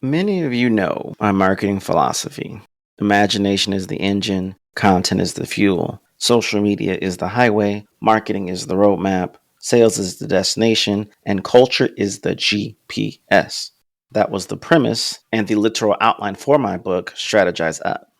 Many of you know my marketing philosophy. Imagination is the engine, content is the fuel, social media is the highway, marketing is the roadmap, sales is the destination, and culture is the GPS. That was the premise and the literal outline for my book, Strategize Up.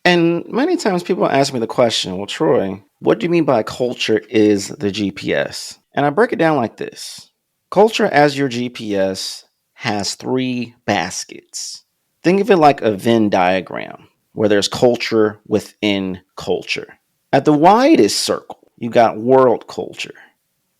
And many times people ask me the question, well, Troy, what do you mean by culture is the GPS? And I break it down like this. Culture as your GPS has three baskets. Think of it like a Venn diagram where there's culture within culture. At the widest circle, you got world culture,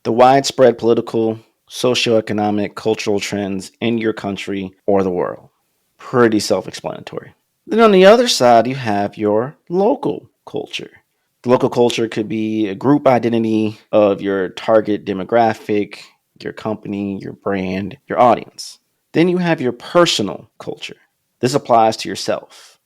the widespread political, socioeconomic, cultural trends in your country or the world. Pretty self explanatory. Then on the other side, you have your local culture. The local culture could be a group identity of your target demographic, your company, your brand, your audience. Then you have your personal culture. This applies to yourself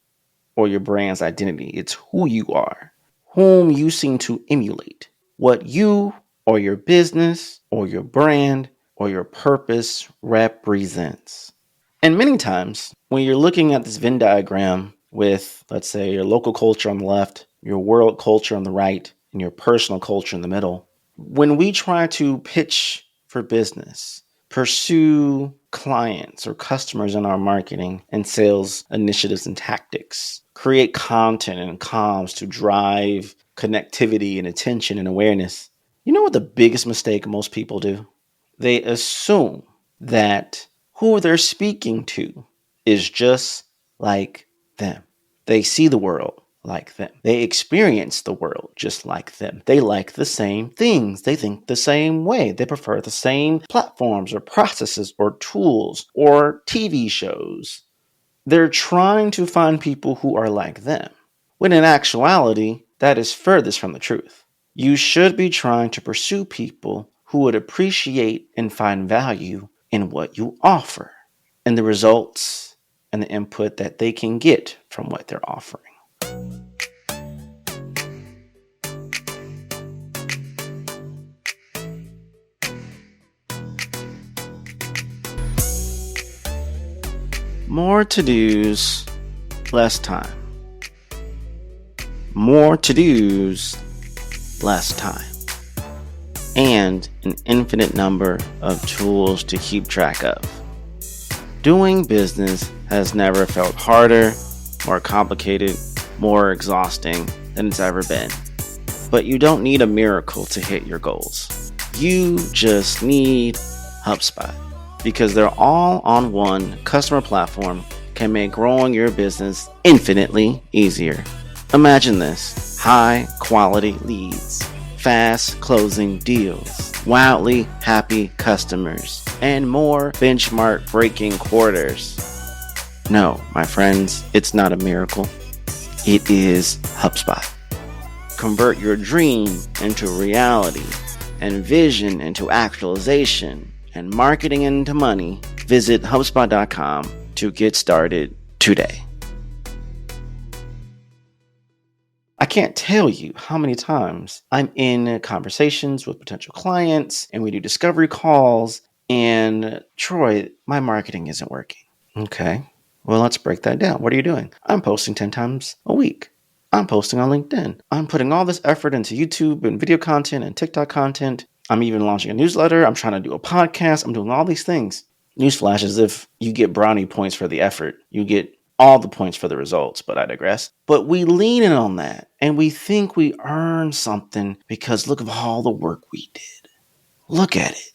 or your brand's identity. It's who you are, whom you seem to emulate, what you or your business or your brand or your purpose represents. And many times, when you're looking at this Venn diagram with, let's say, your local culture on the left, your world culture on the right, and your personal culture in the middle, when we try to pitch for business, pursue clients or customers in our marketing and sales initiatives and tactics, create content and comms to drive connectivity and attention and awareness, you know what the biggest mistake most people do? They assume that who they're speaking to is just like them. They see the world like them. They experience the world just like them. They like the same things. They think the same way. They prefer the same platforms or processes or tools or TV shows. They're trying to find people who are like them, when in actuality, that is furthest from the truth. You should be trying to pursue people who would appreciate and find value in what you offer and the results and the input that they can get from what they're offering. More to-dos, less time. More to-dos, less time. And an infinite number of tools to keep track of. Doing business has never felt harder, more complicated, more exhausting than it's ever been. But you don't need a miracle to hit your goals. You just need HubSpot, because they're all on one customer platform can make growing your business infinitely easier. Imagine this: high quality leads, fast closing deals, wildly happy customers, and more benchmark breaking quarters. No, my friends, it's not a miracle. It is HubSpot. Convert your dream into reality and vision into actualization and marketing into money. Visit HubSpot.com to get started today. I can't tell you how many times I'm in conversations with potential clients and we do discovery calls and, Troy, my marketing isn't working. Okay, well, let's break that down. What are you doing? I'm posting 10 times a week. I'm posting on LinkedIn. I'm putting all this effort into YouTube and video content and TikTok content. I'm even launching a newsletter. I'm trying to do a podcast. I'm doing all these things. Newsflash is if you get brownie points for the effort, you get all the points for the results, but I digress. But we lean in on that and we think we earn something because look at all the work we did. Look at it.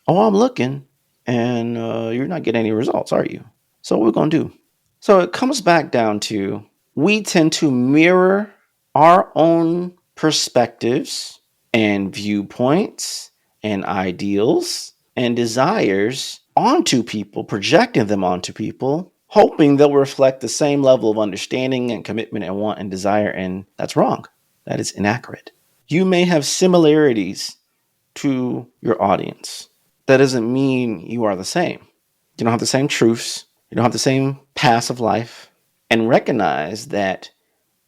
Oh, I'm looking and you're not getting any results, are you? So what we're going to do? So it comes back down to we tend to mirror our own perspectives and viewpoints and ideals and desires onto people, projecting them onto people, hoping they'll reflect the same level of understanding and commitment and want and desire. And that's wrong. That is inaccurate. You may have similarities to your audience. That doesn't mean you are the same. You don't have the same truths. You don't have the same paths of life. And recognize that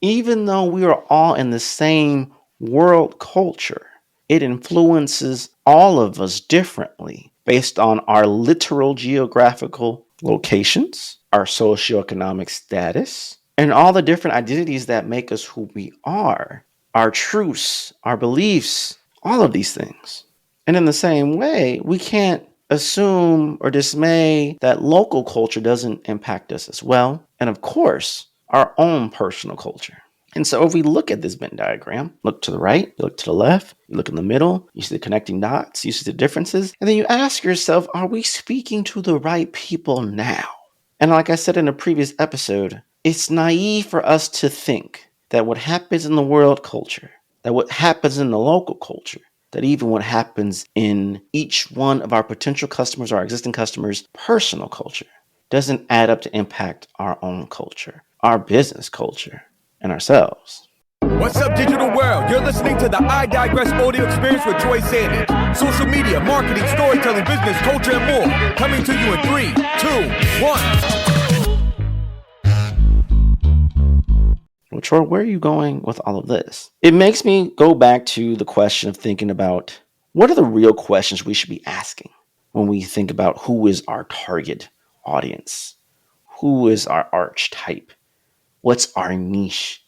even though we are all in the same world culture, it influences all of us differently based on our literal geographical locations, our socioeconomic status, and all the different identities that make us who we are, our truths, our beliefs, all of these things. And in the same way, we can't assume or dismay that local culture doesn't impact us as well. And of course, our own personal culture. And so if we look at this Venn diagram, look to the right, you look to the left, you look in the middle, you see the connecting dots, you see the differences, and then you ask yourself, are we speaking to the right people now? And like I said in a previous episode, it's naive for us to think that what happens in the world culture, that what happens in the local culture, that even what happens in each one of our potential customers, our existing customers' personal culture, doesn't add up to impact our own culture, our business culture, and ourselves. What's up, digital world? You're listening to the I Digress audio experience with Troy Sandidge. Social media, marketing, storytelling, business, culture, and more. Coming to you in 3, 2, 1. Well, Troy, where are you going with all of this? It makes me go back to the question of thinking about what are the real questions we should be asking when we think about who is our target audience? Who is our archetype? What's our niche?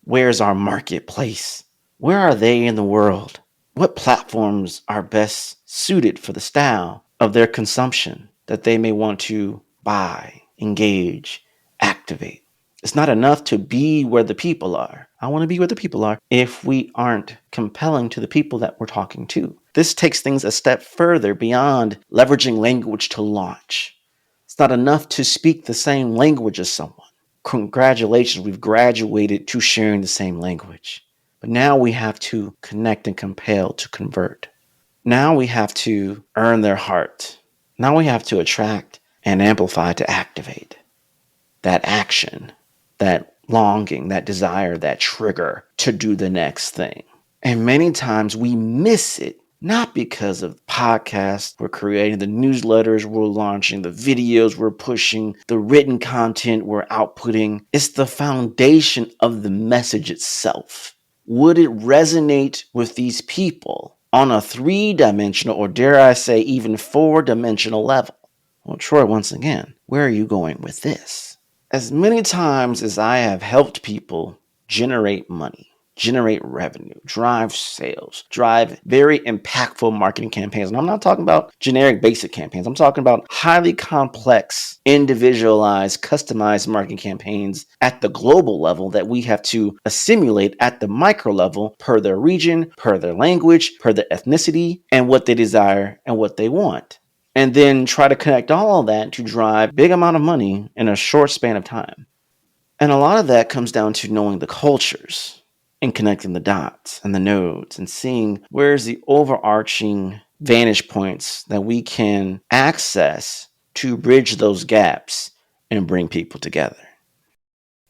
Where's our marketplace? Where are they in the world? What platforms are best suited for the style of their consumption that they may want to buy, engage, activate? It's not enough to be where the people are. I want to be where the people are if we aren't compelling to the people that we're talking to. This takes things a step further beyond leveraging language to launch. It's not enough to speak the same language as someone. Congratulations, we've graduated to sharing the same language. But now we have to connect and compel to convert. Now we have to earn their heart. Now we have to attract and amplify to activate. That action, that longing, that desire, that trigger to do the next thing. And many times we miss it. Not because of podcasts we're creating, the newsletters we're launching, the videos we're pushing, the written content we're outputting. It's the foundation of the message itself. Would it resonate with these people on a 3-dimensional, or dare I say even 4-dimensional level? Well, Troy, once again, where are you going with this? As many times as I have helped people generate money, generate revenue, drive sales, drive very impactful marketing campaigns. And I'm not talking about generic basic campaigns. I'm talking about highly complex, individualized, customized marketing campaigns at the global level that we have to assimilate at the micro level per their region, per their language, per their ethnicity, and what they desire and what they want. And then try to connect all of that to drive big amount of money in a short span of time. And a lot of that comes down to knowing the cultures and connecting the dots and the nodes and seeing where's the overarching vantage points that we can access to bridge those gaps and bring people together.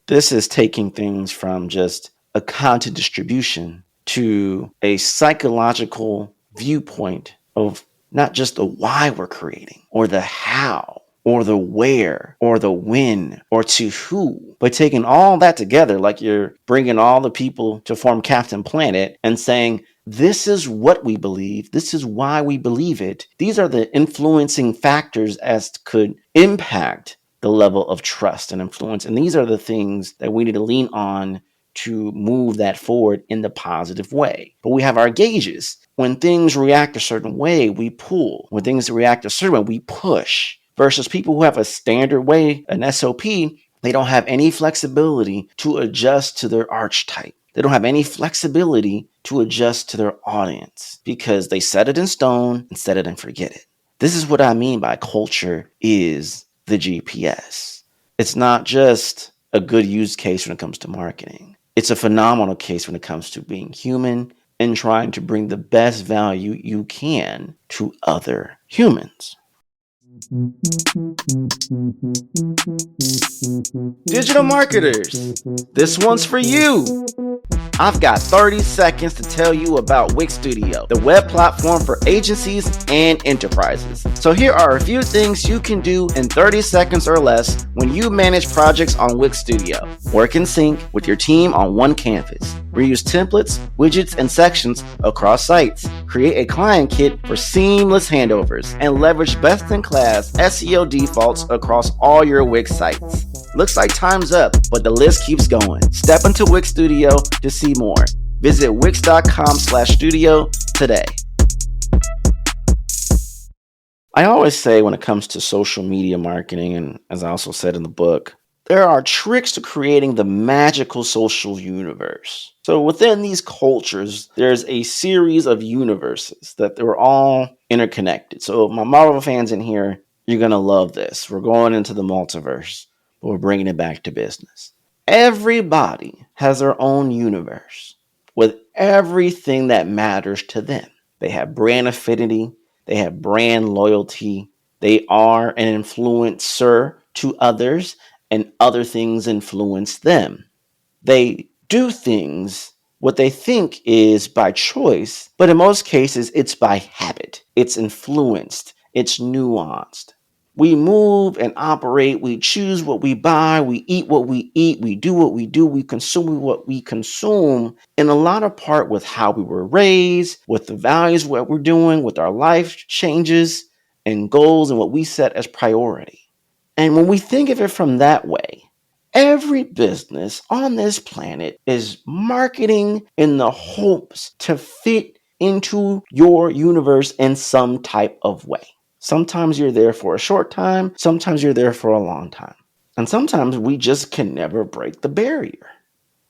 This is taking things from just a content distribution to a psychological viewpoint of not just the why we're creating or the how or the where, or the when, or to who. But taking all that together, like you're bringing all the people to form Captain Planet and saying, this is what we believe. This is why we believe it. These are the influencing factors as could impact the level of trust and influence. And these are the things that we need to lean on to move that forward in the positive way. But we have our gauges. When things react a certain way, we pull. When things react a certain way, we push. Versus people who have a standard way, an SOP, they don't have any flexibility to adjust to their archetype. They don't have any flexibility to adjust to their audience because they set it in stone and set it and forget it. This is what I mean by culture is the GPS. It's not just a good use case when it comes to marketing. It's a phenomenal case when it comes to being human and trying to bring the best value you can to other humans. Digital marketers, this one's for you. I've got 30 seconds to tell you about Wix Studio, the web platform for agencies and enterprises. So here are a few things you can do in 30 seconds or less when you manage projects on Wix Studio. Work in sync with your team on one canvas. Reuse templates, widgets, and sections across sites. Create a client kit for seamless handovers and leverage best-in-class SEO defaults across all your Wix sites. Looks like time's up, but the list keeps going. Step into Wix Studio to see more. Visit wix.com/studio today. I always say when it comes to social media marketing, and as I also said in the book, there are tricks to creating the magical social universe. So within these cultures, there's a series of universes that they're all interconnected. So my Marvel fans in here, you're going to love this. We're going into the multiverse, but we're bringing it back to business. Everybody has their own universe with everything that matters to them. They have brand affinity. They have brand loyalty. They are an influencer to others, and other things influence them. They do things what they think is by choice, but in most cases, it's by habit. It's influenced. It's nuanced. We move and operate. We choose what we buy. We eat what we eat. We do what we do. We consume what we consume, in a lot of part with how we were raised, with the values, what we're doing, with our life changes and goals and what we set as priority. And when we think of it from that way, every business on this planet is marketing in the hopes to fit into your universe in some type of way. Sometimes you're there for a short time, sometimes you're there for a long time. And sometimes we just can never break the barrier.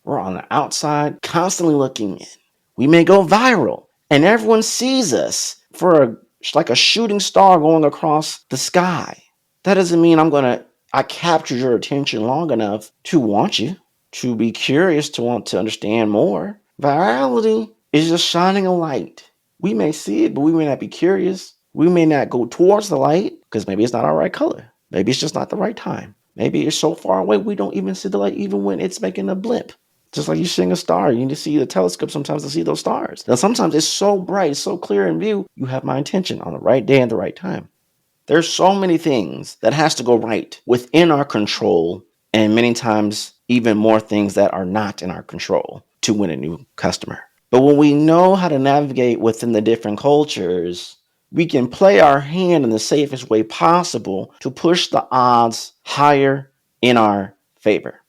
We're on the outside, constantly looking in. We may go viral, and everyone sees us for like a shooting star going across the sky. That doesn't mean I captured your attention long enough to want you, to be curious, to want to understand more. Virality is just shining a light. We may see it, but we may not be curious. We may not go towards the light because maybe it's not our right color. Maybe it's just not the right time. Maybe it's so far away we don't even see the light even when it's making a blip. Just like you seeing a star, you need to see the telescope sometimes to see those stars. Now sometimes it's so bright, so clear in view, you have my attention on the right day and the right time. There's so many things that has to go right within our control, and many times even more things that are not in our control to win a new customer. But when we know how to navigate within the different cultures, we can play our hand in the safest way possible to push the odds higher in our favor.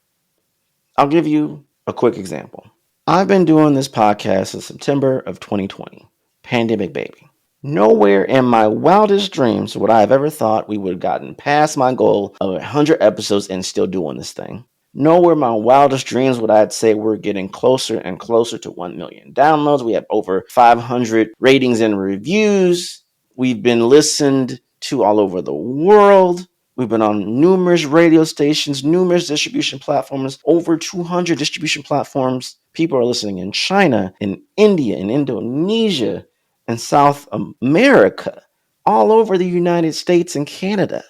I'll give you a quick example. I've been doing this podcast since September of 2020, pandemic baby. Nowhere in my wildest dreams would I have ever thought we would have gotten past my goal of 100 episodes and still doing this thing. Nowhere in my wildest dreams would I say we're getting closer and closer to 1 million downloads. We have over 500 ratings and reviews. We've been listened to all over the world. We've been on numerous radio stations, numerous distribution platforms, over 200 distribution platforms. People are listening in China, in India, in Indonesia, in South America, all over the United States and Canada,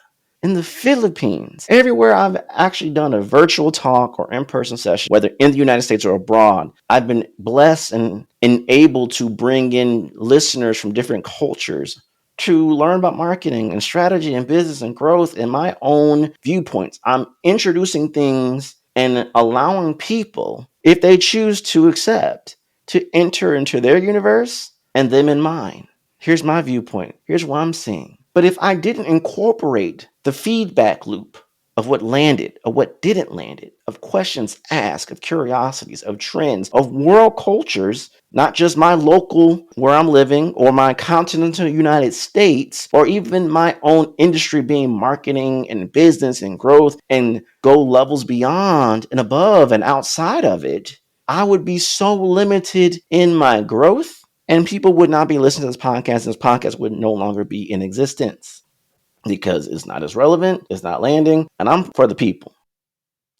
in the Philippines. Everywhere I've actually done a virtual talk or in-person session, whether in the United States or abroad, I've been blessed and enabled to bring in listeners from different cultures to learn about marketing and strategy and business and growth in my own viewpoints. I'm introducing things and allowing people, if they choose to accept, to enter into their universe and them in mine. Here's my viewpoint. Here's what I'm seeing. But if I didn't incorporate the feedback loop of what landed, of what didn't land, of questions asked, of curiosities, of trends, of world cultures, not just my local where I'm living or my continental United States, or even my own industry being marketing and business and growth and go levels beyond and above and outside of it, I would be so limited in my growth. And people would not be listening to this podcast, and this podcast would no longer be in existence because it's not as relevant, it's not landing, and I'm for the people.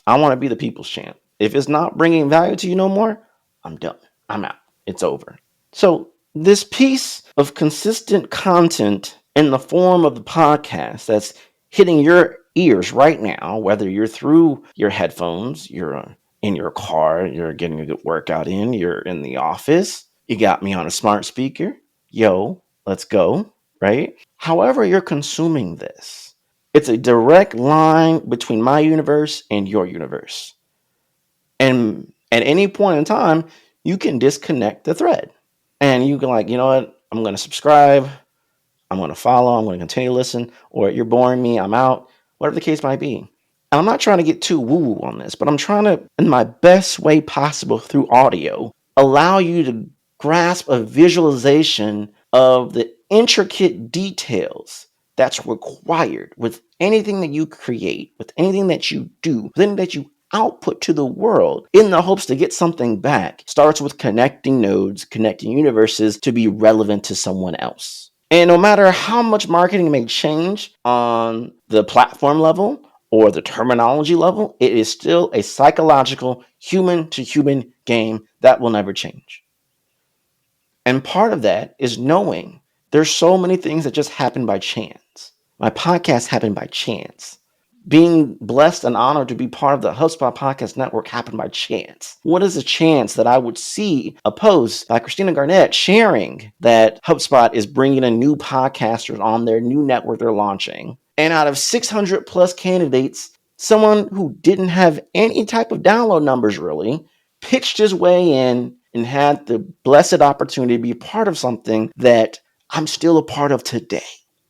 I want to be the people's champ. If it's not bringing value to you no more, I'm done. I'm out. It's over. So this piece of consistent content in the form of the podcast that's hitting your ears right now, whether you're through your headphones, your in your car, you're getting a good workout in, you're in the office, you got me on a smart speaker. Yo, let's go, right? However, you're consuming this, it's a direct line between my universe and your universe. And at any point in time, you can disconnect the thread. And you can, like, you know what? I'm going to subscribe. I'm going to follow. I'm going to continue to listen. Or you're boring me. I'm out. Whatever the case might be. And I'm not trying to get too woo-woo on this, but I'm trying to, in my best way possible through audio, allow you to grasp a visualization of the intricate details that's required with anything that you create, with anything that you do, with anything that you output to the world in the hopes to get something back. Starts with connecting nodes, connecting universes to be relevant to someone else. And no matter how much marketing may change on the platform level or the terminology level, it is still a psychological human to human game that will never change. And part of that is knowing there's so many things that just happen by chance. My podcast happened by chance. Being blessed and honored to be part of the HubSpot Podcast Network happened by chance. What is a chance that I would see a post by Christina Garnett sharing that HubSpot is bringing in new podcasters on their new network they're launching? And out of 600 plus candidates, someone who didn't have any type of download numbers really pitched his way in and had the blessed opportunity to be part of something that I'm still a part of today.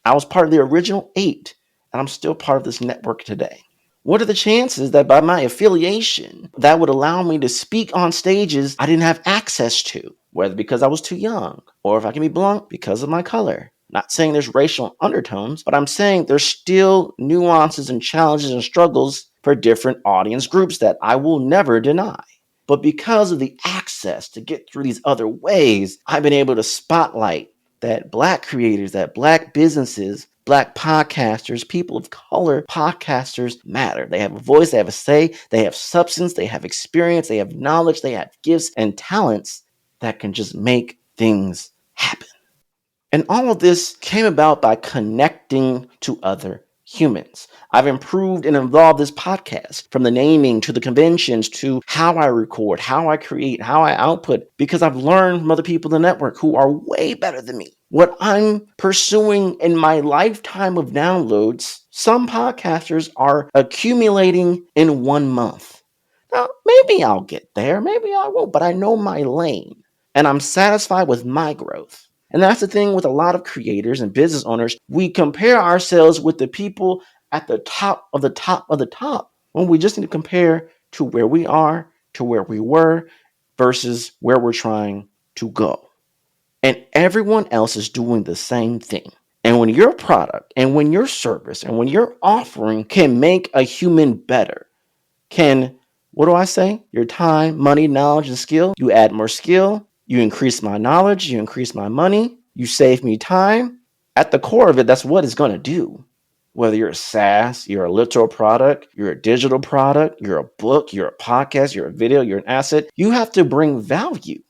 I was part of the original 8. And I'm still part of this network today. What are the chances that by my affiliation, that would allow me to speak on stages I didn't have access to, whether because I was too young, or if I can be blunt, because of my color? Not saying there's racial undertones, but I'm saying there's still nuances and challenges and struggles for different audience groups that I will never deny. But because of the access to get through these other ways, I've been able to spotlight that Black creators, that Black businesses, Black podcasters, people of color podcasters matter. They have a voice, they have a say, they have substance, they have experience, they have knowledge, they have gifts and talents that can just make things happen. And all of this came about by connecting to other humans. I've improved and evolved this podcast from the naming to the conventions to how I record, how I create, how I output, because I've learned from other people in the network who are way better than me. What I'm pursuing in my lifetime of downloads, some podcasters are accumulating in 1 month. Now, maybe I'll get there, maybe I won't, but I know my lane and I'm satisfied with my growth. And that's the thing with a lot of creators and business owners. We compare ourselves with the people at the top of the top of the top when we just need to compare to where we are, to where we were, versus where we're trying to go. And everyone else is doing the same thing. And when your product and when your service and when your offering can make a human better, what do I say? Your time, money, knowledge, and skill. You add more skill. You increase my knowledge. You increase my money. You save me time. At the core of it, that's what it's going to do. Whether you're a SaaS, you're a literal product, you're a digital product, you're a book, you're a podcast, you're a video, you're an asset, you have to bring value,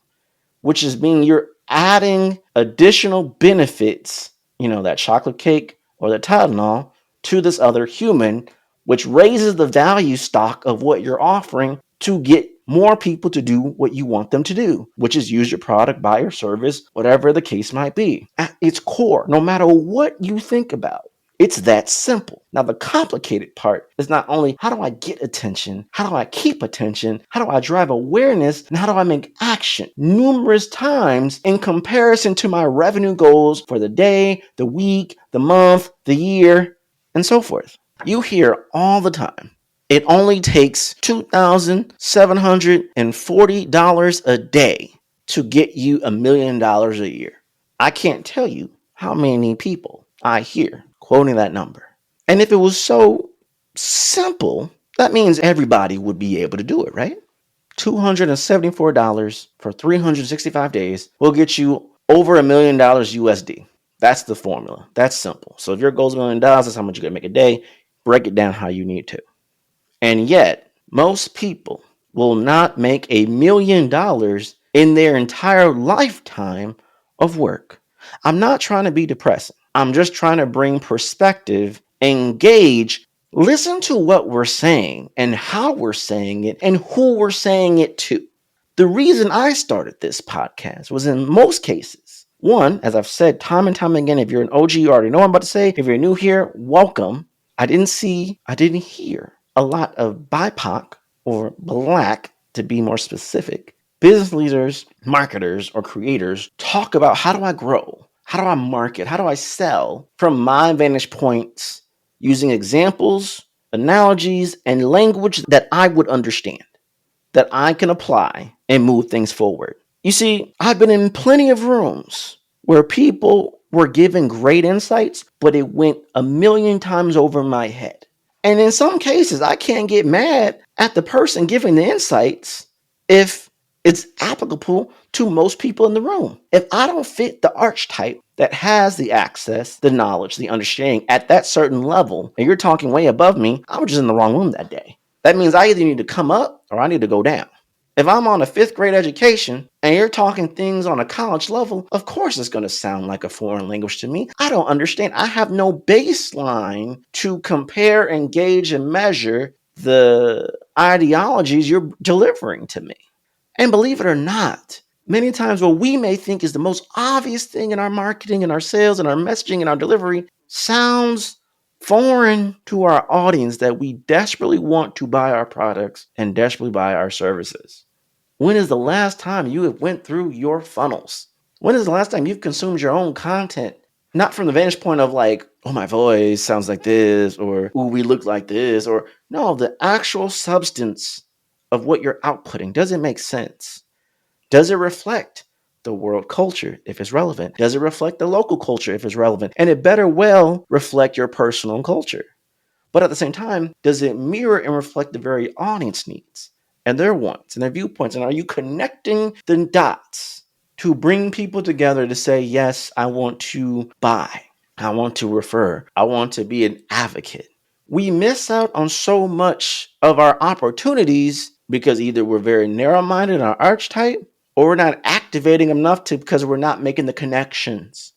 which is meaning you're adding additional benefits, that chocolate cake or the Tylenol to this other human, which raises the value stock of what you're offering to get more people to do what you want them to do, which is use your product, buy your service, whatever the case might be. At its core, no matter what you think about, it's that simple. Now, the complicated part is not only how do I get attention, how do I keep attention, how do I drive awareness, and how do I make action numerous times in comparison to my revenue goals for the day, the week, the month, the year, and so forth. You hear all the time, it only takes $2,740 a day to get you $1 million a year. I can't tell you how many people I hear quoting that number. And if it was so simple, that means everybody would be able to do it, right? $274 for 365 days will get you over $1 million USD. That's the formula. That's simple. So if your goal is $1 million, that's how much you're going to make a day. Break it down how you need to. And yet, most people will not make $1 million in their entire lifetime of work. I'm not trying to be depressing. I'm just trying to bring perspective, engage Listen to what we're saying and how we're saying it and who we're saying it to. The reason I started this podcast was in most cases, one, as I've said time and time again, if you're an OG, you already know what I'm about to say. If you're new here, welcome. I didn't hear a lot of BIPOC or Black, to be more specific, business leaders, marketers, or creators talk about how do I grow? How do I market? How do I sell from my vantage points using examples, analogies, and language that I would understand, that I can apply and move things forward. You see, I've been in plenty of rooms where people were given great insights, but it went a million times over my head. And in some cases, I can't get mad at the person giving the insights if it's applicable to most people in the room. If I don't fit the archetype that has the access, the knowledge, the understanding at that certain level, and you're talking way above me, I was just in the wrong room that day. That means I either need to come up or I need to go down. If I'm on a fifth grade education and you're talking things on a college level, of course it's going to sound like a foreign language to me. I don't understand. I have no baseline to compare, engage, and measure the ideologies you're delivering to me. And believe it or not, many times what we may think is the most obvious thing in our marketing and our sales and our messaging and our delivery sounds foreign to our audience that we desperately want to buy our products and desperately buy our services. When is the last time you have went through your funnels? When is the last time you've consumed your own content? Not from the vantage point of like, oh, my voice sounds like this, or, ooh, we look like this, or no, the actual substance of what you're outputting. Does it make sense? Does it reflect the world culture if it's relevant? Does it reflect the local culture if it's relevant? And it better well reflect your personal culture. But at the same time, does it mirror and reflect the very audience needs and their wants and their viewpoints? And are you connecting the dots to bring people together to say, yes, I want to buy, I want to refer, I want to be an advocate? We miss out on so much of our opportunities because either we're very narrow-minded in our archetype or we're not activating enough because we're not making the connections.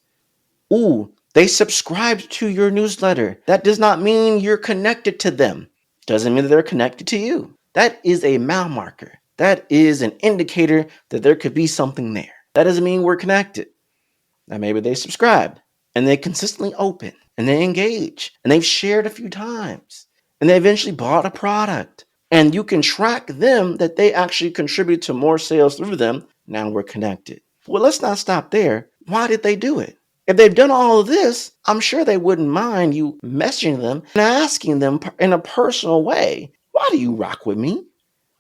Ooh, they subscribed to your newsletter. That does not mean you're connected to them. Doesn't mean that they're connected to you. That is a mile marker. That is an indicator that there could be something there. That doesn't mean we're connected. Now maybe they subscribed and they consistently open and they engage and they've shared a few times and they eventually bought a product. And you can track them that they actually contribute to more sales through them. Now we're connected. Well, let's not stop there. Why did they do it? If they've done all of this, I'm sure they wouldn't mind you messaging them and asking them in a personal way, why do you rock with me?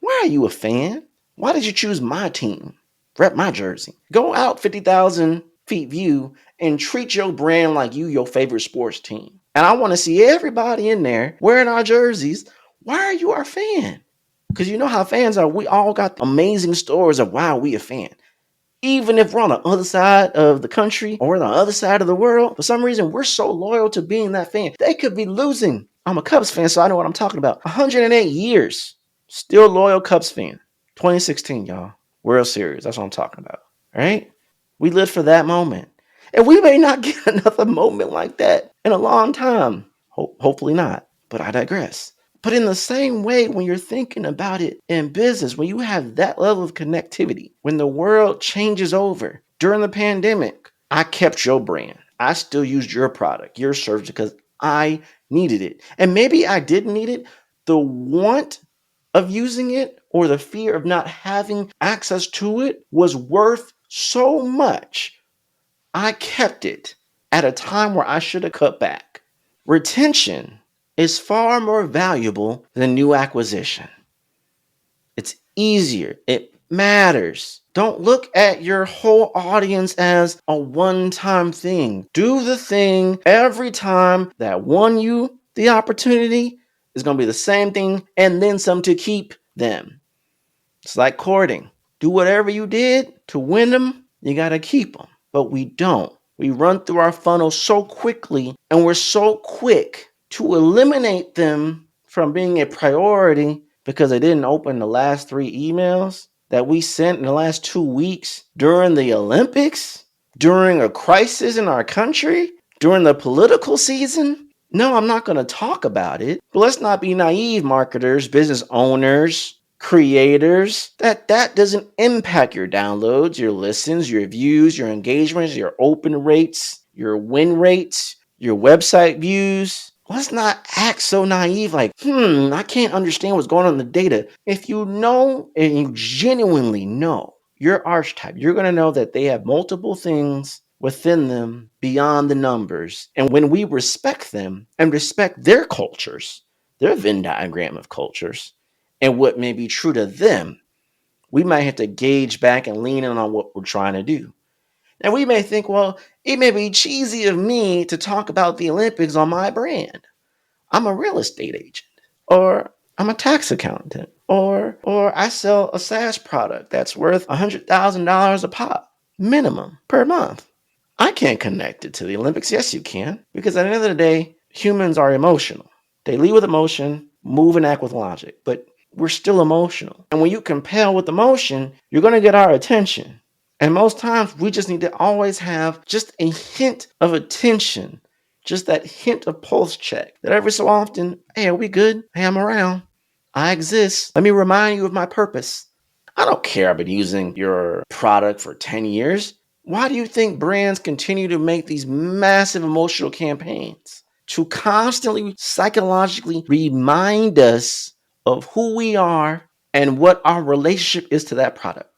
Why are you a fan? Why did you choose my team? Rep my jersey. Go out 50,000 feet view and treat your brand like your favorite sports team. And I want to see everybody in there wearing our jerseys. Why are you our fan? Because you know how fans are. We all got amazing stories of why we a fan. Even if we're on the other side of the country or the other side of the world, for some reason, we're so loyal to being that fan. They could be losing. I'm a Cubs fan, so I know what I'm talking about. 108 years. Still loyal Cubs fan. 2016, y'all. World Series. That's what I'm talking about. All right? We lived for that moment. And we may not get another moment like that in a long time. Hopefully not. But I digress. But in the same way, when you're thinking about it in business, when you have that level of connectivity, when the world changes over during the pandemic, I kept your brand. I still used your product, your service, because I needed it. And maybe I didn't need it. The want of using it or the fear of not having access to it was worth so much. I kept it at a time where I should have cut back. Retention is far more valuable than new acquisition. It's easier. It matters. Don't look at your whole audience as a one-time thing. Do the thing every time that won you the opportunity is going to be the same thing and then some to keep them. It's like courting. Do whatever you did to win them, you got to keep them. But we don't. We run through our funnel so quickly and we're so quick to eliminate them from being a priority because they didn't open the last 3 emails that we sent in the last 2 weeks during the Olympics, during a crisis in our country, during the political season. No, I'm not going to talk about it. But let's not be naive, marketers, business owners, creators. That doesn't impact your downloads, your listens, your views, your engagements, your open rates, your win rates, your website views. Let's not act so naive like, I can't understand what's going on in the data. If you know and you genuinely know your archetype, you're going to know that they have multiple things within them beyond the numbers. And when we respect them and respect their cultures, their Venn diagram of cultures, and what may be true to them, we might have to gauge back and lean in on what we're trying to do. And we may think, well, it may be cheesy of me to talk about the Olympics on my brand. I'm a real estate agent, or I'm a tax accountant, or I sell a SaaS product that's worth $100,000 a pop minimum per month. I can't connect it to the Olympics. Yes, you can, because at the end of the day, humans are emotional. They lead with emotion, move and act with logic, but we're still emotional. And when you compel with emotion, you're going to get our attention. And most times, we just need to always have just a hint of attention, just that hint of pulse check that every so often, hey, are we good? Hey, I'm around. I exist. Let me remind you of my purpose. I don't care. I've been using your product for 10 years. Why do you think brands continue to make these massive emotional campaigns? To constantly psychologically remind us of who we are and what our relationship is to that product,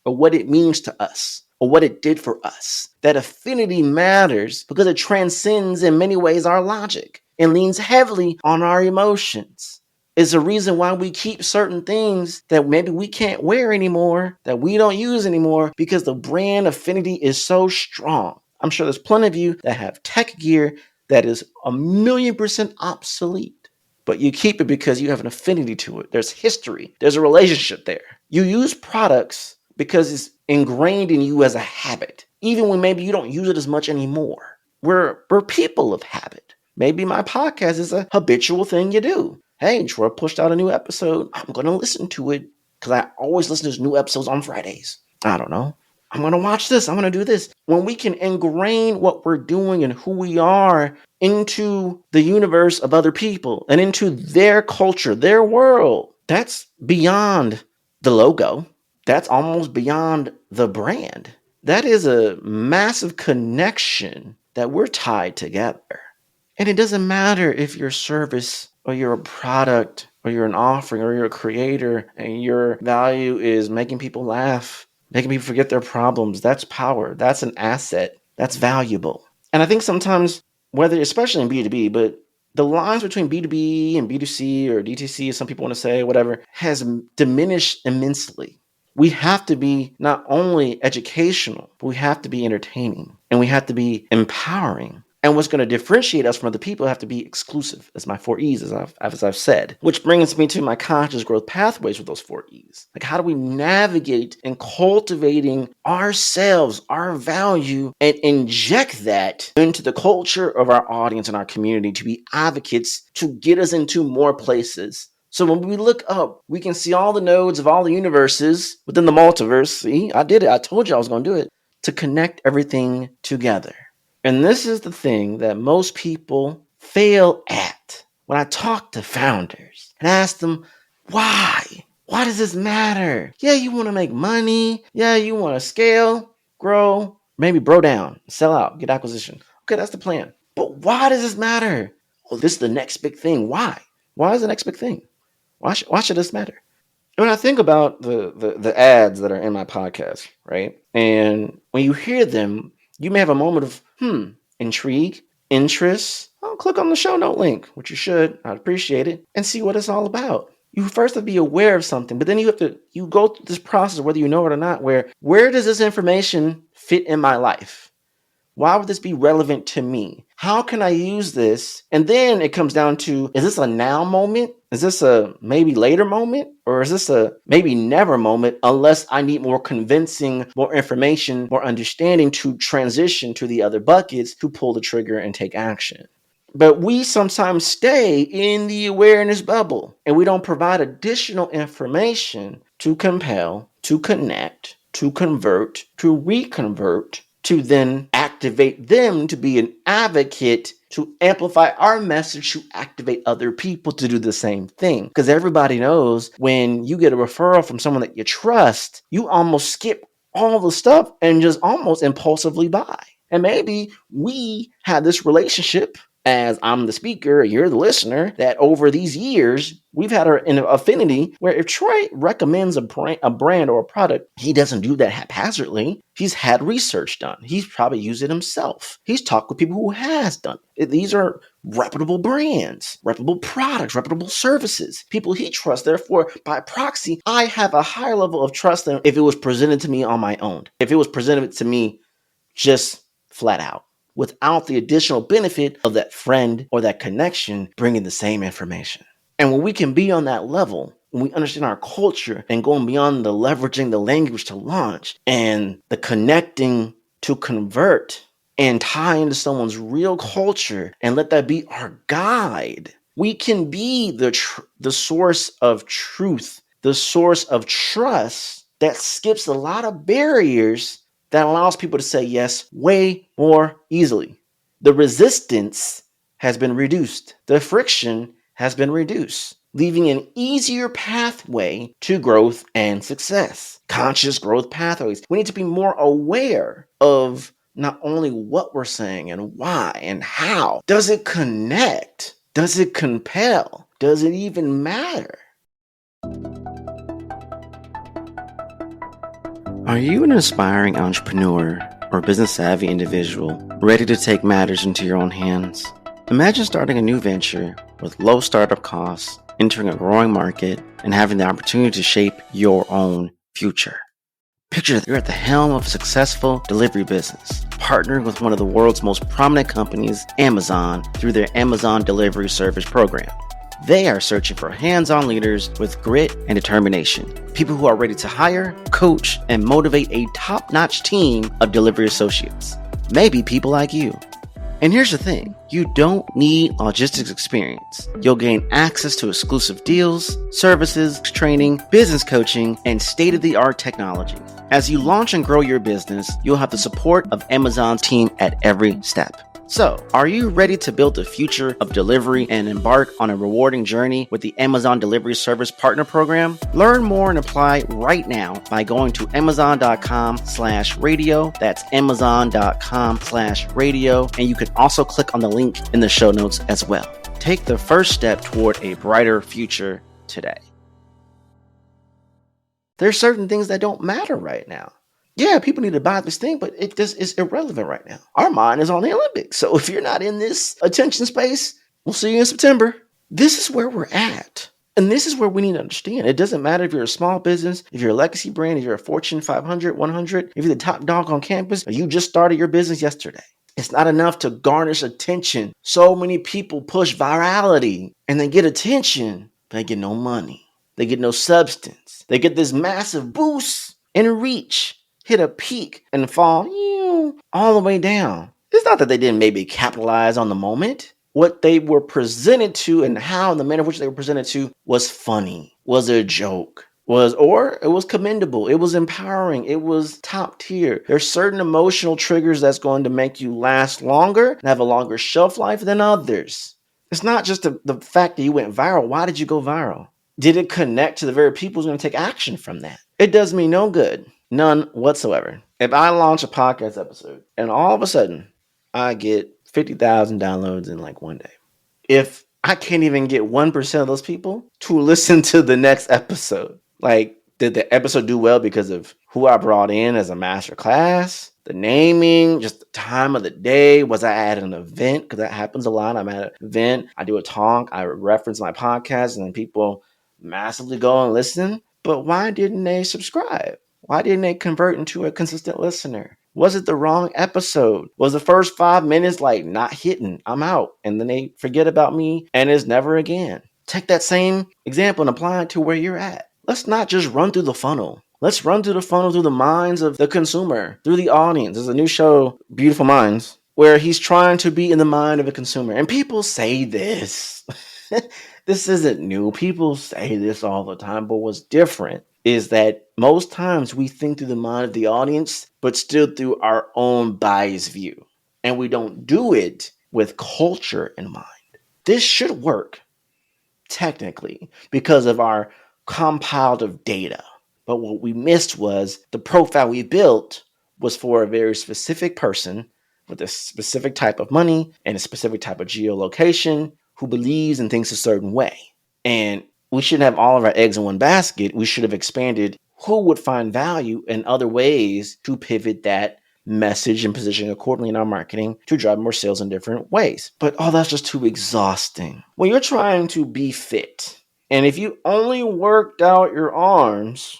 or what it means to us, or what it did for us. That affinity matters because it transcends in many ways our logic and leans heavily on our emotions. Is the reason why we keep certain things that maybe we can't wear anymore, that we don't use anymore, because the brand affinity is so strong. I'm sure there's plenty of you that have tech gear that is 1,000,000% obsolete, but you keep it because you have an affinity to it. There's history, there's a relationship there. You use products because it's ingrained in you as a habit, even when maybe you don't use it as much anymore. We're people of habit. Maybe my podcast is a habitual thing you do. Hey, Troy pushed out a new episode. I'm going to listen to it because I always listen to his new episodes on Fridays. I don't know. I'm going to watch this. I'm going to do this. When we can ingrain what we're doing and who we are into the universe of other people and into their culture, their world, that's beyond the logo. That's almost beyond the brand. That is a massive connection that we're tied together. And it doesn't matter if your service or you're a product or you're an offering or you're a creator and your value is making people laugh, making people forget their problems. That's power. That's an asset. That's valuable. And I think sometimes, whether, especially in B2B, but the lines between B2B and B2C or DTC, as some people want to say, whatever, has diminished immensely. We have to be not only educational, but we have to be entertaining and we have to be empowering. And what's going to differentiate us from other people have to be exclusive. That's my 4 E's, as I've said. Which brings me to my conscious growth pathways with those 4 E's. Like, how do we navigate in cultivating ourselves, our value, and inject that into the culture of our audience and our community to be advocates to get us into more places? So when we look up, we can see all the nodes of all the universes within the multiverse. See, I did it. I told you I was going to do it. To connect everything together. And this is the thing that most people fail at. When I talk to founders and ask them, why? Why does this matter? Yeah, you want to make money. Yeah, you want to scale, grow, maybe bro down, sell out, get acquisition. Okay, that's the plan. But why does this matter? Well, this is the next big thing. Why? Why is the next big thing? Why should this matter? When I think about the ads that are in my podcast, right? And when you hear them, you may have a moment of, intrigue, interest. I'll click on the show note link, which you should. I'd appreciate it, and see what it's all about. You first have to be aware of something, but then you go through this process, whether you know it or not, where does this information fit in my life? Why would this be relevant to me? How can I use this? And then it comes down to, is this a now moment? Is this a maybe later moment? Or is this a maybe never moment, unless I need more convincing, more information, more understanding to transition to the other buckets to pull the trigger and take action? But we sometimes stay in the awareness bubble and we don't provide additional information to compel, to connect, to convert, to reconvert, to then activate them to be an advocate to amplify our message to activate other people to do the same thing. Because everybody knows when you get a referral from someone that you trust, you almost skip all the stuff and just almost impulsively buy. And maybe we had this relationship, as I'm the speaker, you're the listener, that over these years, we've had an affinity where if Troy recommends a brand or a product, he doesn't do that haphazardly. He's had research done. He's probably used it himself. He's talked with people who has done it. These are reputable brands, reputable products, reputable services, people he trusts. Therefore, by proxy, I have a higher level of trust than if it was presented to me on my own. If it was presented to me just flat out, without the additional benefit of that friend or that connection bringing the same information. And when we can be on that level, when we understand our culture and going beyond the leveraging the language to launch and the connecting to convert and tie into someone's real culture and let that be our guide, we can be the source of truth, the source of trust that skips a lot of barriers that allows people to say yes way more easily. The resistance has been reduced. The friction has been reduced, leaving an easier pathway to growth and success. Conscious growth pathways. We need to be more aware of not only what we're saying and why and how. Does it connect? Does it compel? Does it even matter? Are you an aspiring entrepreneur or business-savvy individual ready to take matters into your own hands? Imagine starting a new venture with low startup costs, entering a growing market, and having the opportunity to shape your own future. Picture that you're at the helm of a successful delivery business, partnering with one of the world's most prominent companies, Amazon, through their Amazon Delivery Service program. They are searching for hands-on leaders with grit and determination. People who are ready to hire, coach, and motivate a top-notch team of delivery associates. Maybe people like you. And here's the thing, you don't need logistics experience. You'll gain access to exclusive deals, services, training, business coaching, and state-of-the-art technology. As you launch and grow your business, you'll have the support of Amazon's team at every step. So, are you ready to build the future of delivery and embark on a rewarding journey with the Amazon Delivery Service Partner Program? Learn more and apply right now by going to amazon.com/radio. That's amazon.com/radio. And you can also click on the link in the show notes as well. Take the first step toward a brighter future today. There's certain things that don't matter right now. Yeah, people need to buy this thing, but it just is irrelevant right now. Our mind is on the Olympics. So if you're not in this attention space, we'll see you in September. This is where we're at. And this is where we need to understand. It doesn't matter if you're a small business, if you're a legacy brand, if you're a Fortune 500, 100, if you're the top dog on campus, or you just started your business yesterday. It's not enough to garnish attention. So many people push virality and they get attention, but they get no money. They get no substance. They get this massive boost and reach, hit a peak and fall all the way down. It's not that they didn't maybe capitalize on the moment. What they were presented to and how and the manner in which they were presented to was funny, was a joke, or it was commendable, it was empowering, it was top tier. There's certain emotional triggers that's going to make you last longer and have a longer shelf life than others. It's not just the fact that you went viral. Why did you go viral? Did it connect to the very people who's going to take action from that? It does me no good. None whatsoever. If I launch a podcast episode and all of a sudden I get 50,000 downloads in like one day, if I can't even get 1% of those people to listen to the next episode, like, did the episode do well because of who I brought in as a master class, the naming, just the time of the day? Was I at an event? Because that happens a lot. I'm at an event, I do a talk, I reference my podcast, and then people massively go and listen. But why didn't they subscribe? Why didn't they convert into a consistent listener? Was it the wrong episode? Was the first 5 minutes like not hitting? I'm out. And then they forget about me and it's never again. Take that same example and apply it to where you're at. Let's not just run through the funnel. Let's run through the funnel through the minds of the consumer, through the audience. There's a new show, Beautiful Minds, where he's trying to be in the mind of a consumer. And people say this. This isn't new. People say this all the time. But what's different is that most times we think through the mind of the audience, but still through our own biased view. And we don't do it with culture in mind. This should work technically because of our compiled of data. But what we missed was the profile we built was for a very specific person with a specific type of money and a specific type of geolocation who believes and thinks a certain way. And we shouldn't have all of our eggs in one basket. We should have expanded who would find value in other ways to pivot that message and positioning accordingly in our marketing to drive more sales in different ways. But that's just too exhausting. When you're trying to be fit, and if you only worked out your arms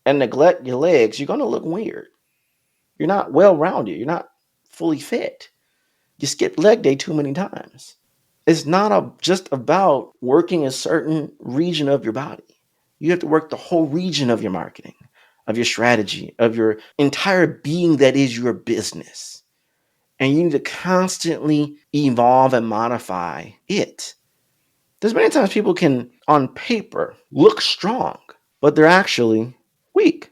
and neglect your legs, you're going to look weird. You're not well-rounded. You're not fully fit. You skipped leg day too many times. It's not just about working a certain region of your body. You have to work the whole region of your marketing, of your strategy, of your entire being that is your business. And you need to constantly evolve and modify it. There's many times people can, on paper, look strong, but they're actually weak.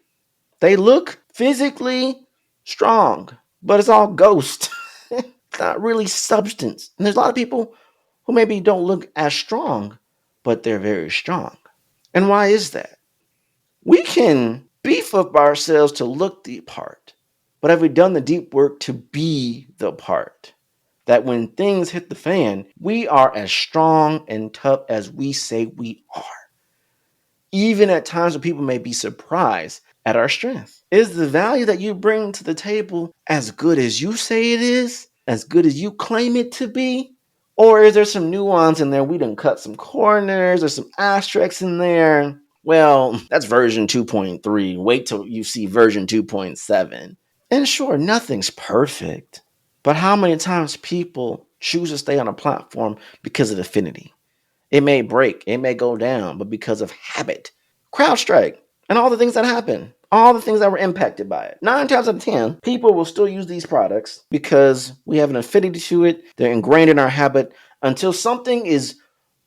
They look physically strong, but it's all ghost. It's not really substance. And there's a lot of people who maybe don't look as strong, but they're very strong. And why is that? We can beef up ourselves to look the part, but have we done the deep work to be the part? That when things hit the fan, we are as strong and tough as we say we are. Even at times when people may be surprised at our strength. Is the value that you bring to the table as good as you say it is? As good as you claim it to be? Or is there some nuance in there? We done cut some corners or some asterisks in there. Well, that's version 2.3. Wait till you see version 2.7. And sure, nothing's perfect. But how many times people choose to stay on a platform because of affinity? It may break, it may go down, but because of habit. CrowdStrike and all the things that happen, all the things that were impacted by it. 9 times out of 10, people will still use these products because we have an affinity to it. They're ingrained in our habit until something is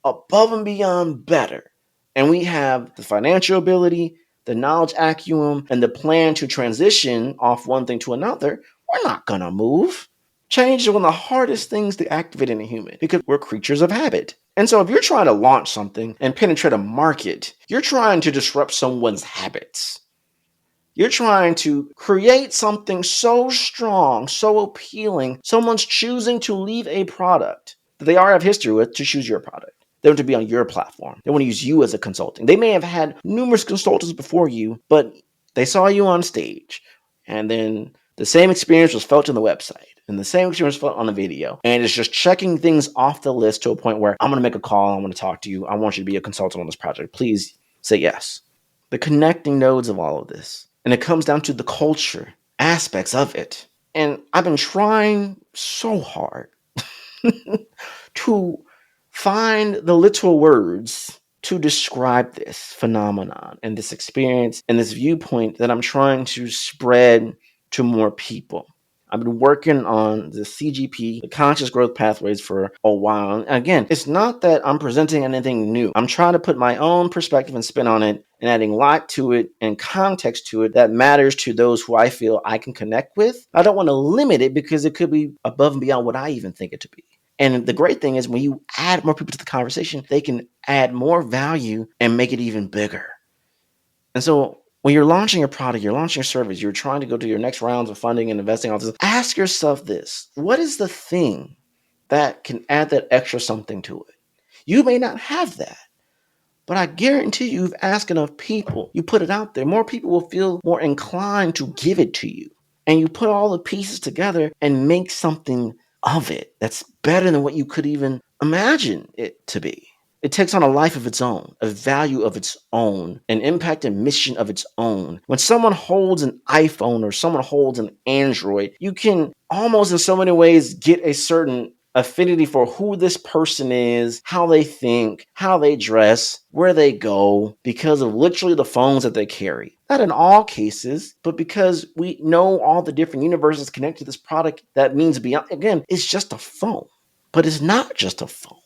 above and beyond better. And we have the financial ability, the knowledge acumen, and the plan to transition off one thing to another. We're not going to move. Change is one of the hardest things to activate in a human because we're creatures of habit. And so if you're trying to launch something and penetrate a market, you're trying to disrupt someone's habits. You're trying to create something so strong, so appealing, someone's choosing to leave a product that they already have history with to choose your product. They want to be on your platform. They want to use you as a consultant. They may have had numerous consultants before you, but they saw you on stage. And then the same experience was felt on the website. And the same experience was felt on the video. And it's just checking things off the list to a point where I'm going to make a call. I want to talk to you. I want you to be a consultant on this project. Please say yes. The connecting nodes of all of this. And it comes down to the culture aspects of it. And I've been trying so hard to find the literal words to describe this phenomenon and this experience and this viewpoint that I'm trying to spread to more people. I've been working on the CGP, the conscious growth pathways, for a while. And again, it's not that I'm presenting anything new. I'm trying to put my own perspective and spin on it and adding light to it and context to it that matters to those who I feel I can connect with. I don't want to limit it because it could be above and beyond what I even think it to be. And the great thing is when you add more people to the conversation, they can add more value and make it even bigger. And so when you're launching a product, you're launching a service, you're trying to go to your next rounds of funding and investing, all this, ask yourself this: what is the thing that can add that extra something to it? You may not have that, but I guarantee you've asked enough people, you put it out there, more people will feel more inclined to give it to you. And you put all the pieces together and make something of it that's better than what you could even imagine it to be. It takes on a life of its own, a value of its own, an impact and mission of its own. When someone holds an iPhone or someone holds an Android, you can almost in so many ways get a certain affinity for who this person is, how they think, how they dress, where they go, because of literally the phones that they carry. Not in all cases, but because we know all the different universes connected to this product, that means beyond, again, it's just a phone. But it's not just a phone.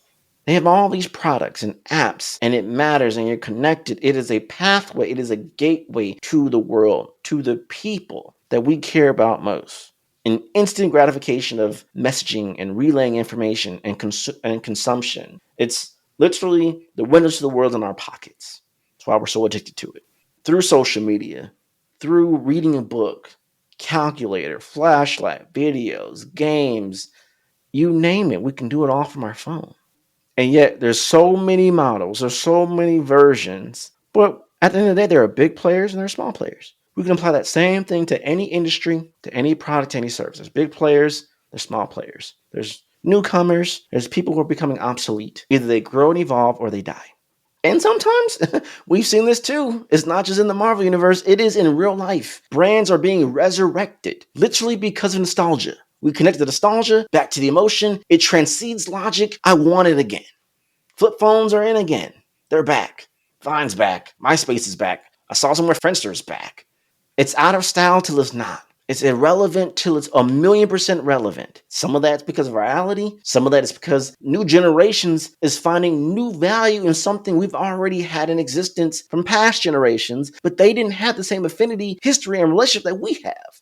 They have all these products and apps, and it matters, and you're connected. It is a pathway. It is a gateway to the world, to the people that we care about most. an instant gratification of messaging and relaying information and, and consumption. It's literally the windows to the world in our pockets. That's why we're so addicted to it. Through social media, through reading a book, calculator, flashlight, videos, games, you name it, we can do it all from our phone. And yet there's so many models, there's so many versions. But at the end of the day, there are big players and there are small players. We can apply that same thing to any industry, to any product, to any service. There's big players, there's small players. There's newcomers, there's people who are becoming obsolete. Either they grow and evolve or they die. And sometimes we've seen this too. It's not just in the Marvel universe, it is in real life. Brands are being resurrected, literally because of nostalgia. We connect the nostalgia back to the emotion. It transcends logic. I want it again. Flip phones are in again. They're back. Vine's back. MySpace is back. I saw somewhere Friendster's back. It's out of style till it's not. It's irrelevant till it's 1,000,000% relevant. Some of that's because of virality. Some of that is because new generations is finding new value in something we've already had in existence from past generations, but they didn't have the same affinity, history, and relationship that we have.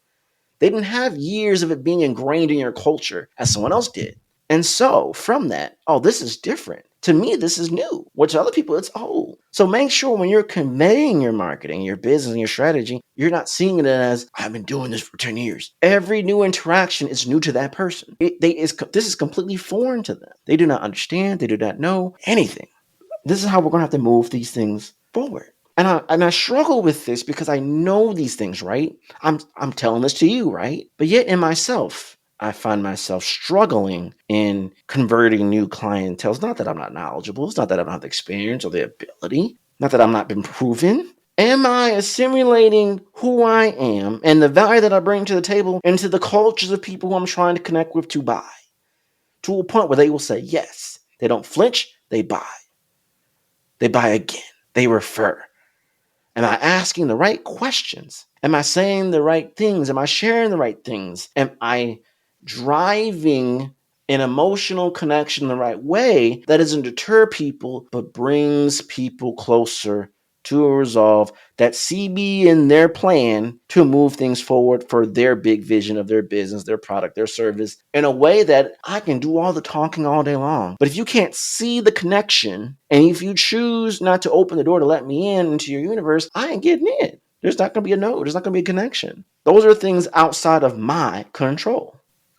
They didn't have years of it being ingrained in your culture as someone else did. And so from that, oh, this is different. To me, this is new. Which to other people, it's old. So make sure when you're conveying your marketing, your business, and your strategy, you're not seeing it as, I've been doing this for 10 years. Every new interaction is new to that person. This is completely foreign to them. They do not understand. They do not know anything. This is how we're going to have to move these things forward. And I struggle with this because I know these things, right? I'm telling this to you, right? But yet in myself, I find myself struggling in converting new clientele. It's not that I'm not knowledgeable. It's not that I don't have the experience or the ability. Not that I'm not been proven. Am I assimilating who I am and the value that I bring to the table into the cultures of people who I'm trying to connect with to buy? To a point where they will say yes. They don't flinch. They buy. They buy again. They refer. Am I asking the right questions? Am I saying the right things? Am I sharing the right things? Am I driving an emotional connection the right way that doesn't deter people, but brings people closer to a resolve that see me in their plan to move things forward for their big vision of their business, their product, their service, in a way that I can do all the talking all day long. But if you can't see the connection, and if you choose not to open the door to let me in into your universe, I ain't getting in. There's not going to be a no. There's not going to be a connection. Those are things outside of my control.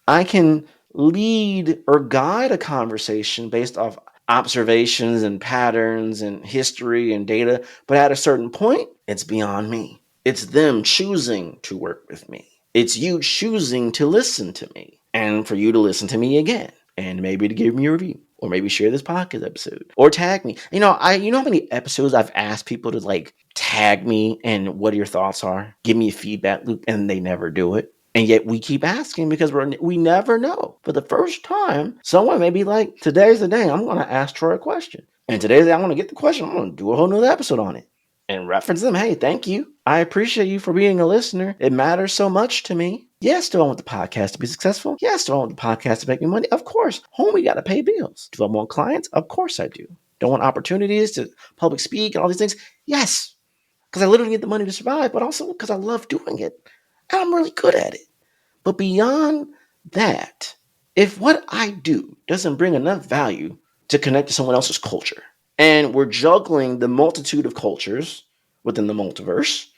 I can lead or guide a conversation based off observations and patterns and history and data, but at a certain point, it's beyond me. It's them choosing to work with me. It's you choosing to listen to me and for you to listen to me again and maybe to give me a review or maybe share this podcast episode or tag me. You know how many episodes I've asked people to like tag me and what your thoughts are, give me a feedback loop, and they never do it. And yet we keep asking because we never know. For the first time, someone may be like, today's the day I'm going to ask Troy a question. And today's the day I'm going to get the question. I'm going to do a whole nother episode on it and reference them. Hey, thank you. I appreciate you for being a listener. It matters so much to me. Yes, do I want the podcast to be successful? Yes, do I want the podcast to make me money? Of course. Homie, got to pay bills. Do I want clients? Of course I do. Don't want opportunities to public speak and all these things? Yes, because I literally need the money to survive, but also because I love doing it. And I'm really good at it. But beyond that, if what I do doesn't bring enough value to connect to someone else's culture, and we're juggling the multitude of cultures within the multiverse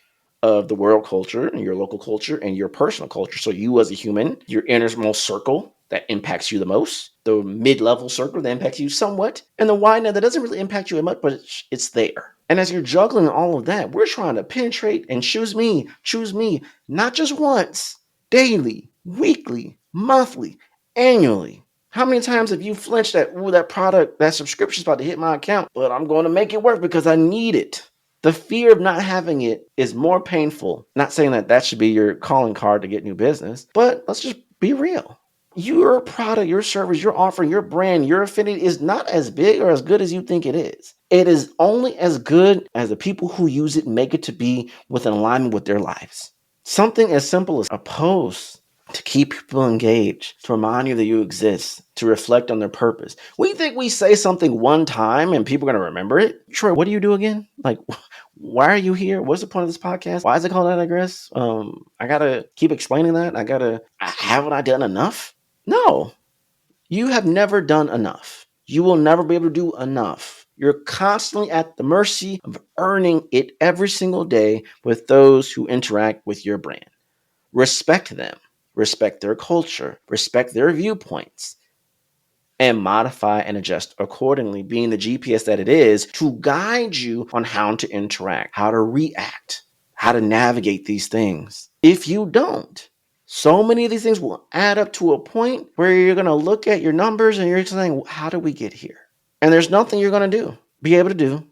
of the world culture and your local culture and your personal culture. So you as a human, your innermost circle that impacts you the most, the mid-level circle that impacts you somewhat, and the wide net that doesn't really impact you as much, but it's there. And as you're juggling all of that, we're trying to penetrate and choose me, not just once, daily, weekly, monthly, annually. How many times have you flinched that, that product, that subscription's about to hit my account, but I'm going to make it work because I need it. The fear of not having it is more painful. Not saying that should be your calling card to get new business, but let's just be real. Your product, your service, your offering, your brand, your affinity is not as big or as good as you think it is. It is only as good as the people who use it make it to be within alignment with their lives. Something as simple as a post to keep people engaged, to remind you that you exist, to reflect on their purpose. We think we say something one time and people are going to remember it. Troy, what do you do again? Like, Why are you here? What's the point of this podcast? Why is it called I Digress? I gotta keep explaining that. Haven't I done enough? No, you have never done enough. You will never be able to do enough. You're constantly at the mercy of earning it every single day with those who interact with your brand. Respect them, respect their culture, respect their viewpoints, and modify and adjust accordingly, being the GPS that it is to guide you on how to interact, how to react, how to navigate these things. If you don't, so many of these things will add up to a point where you're going to look at your numbers and you're saying, how did we get here? And there's nothing you're going to be able to do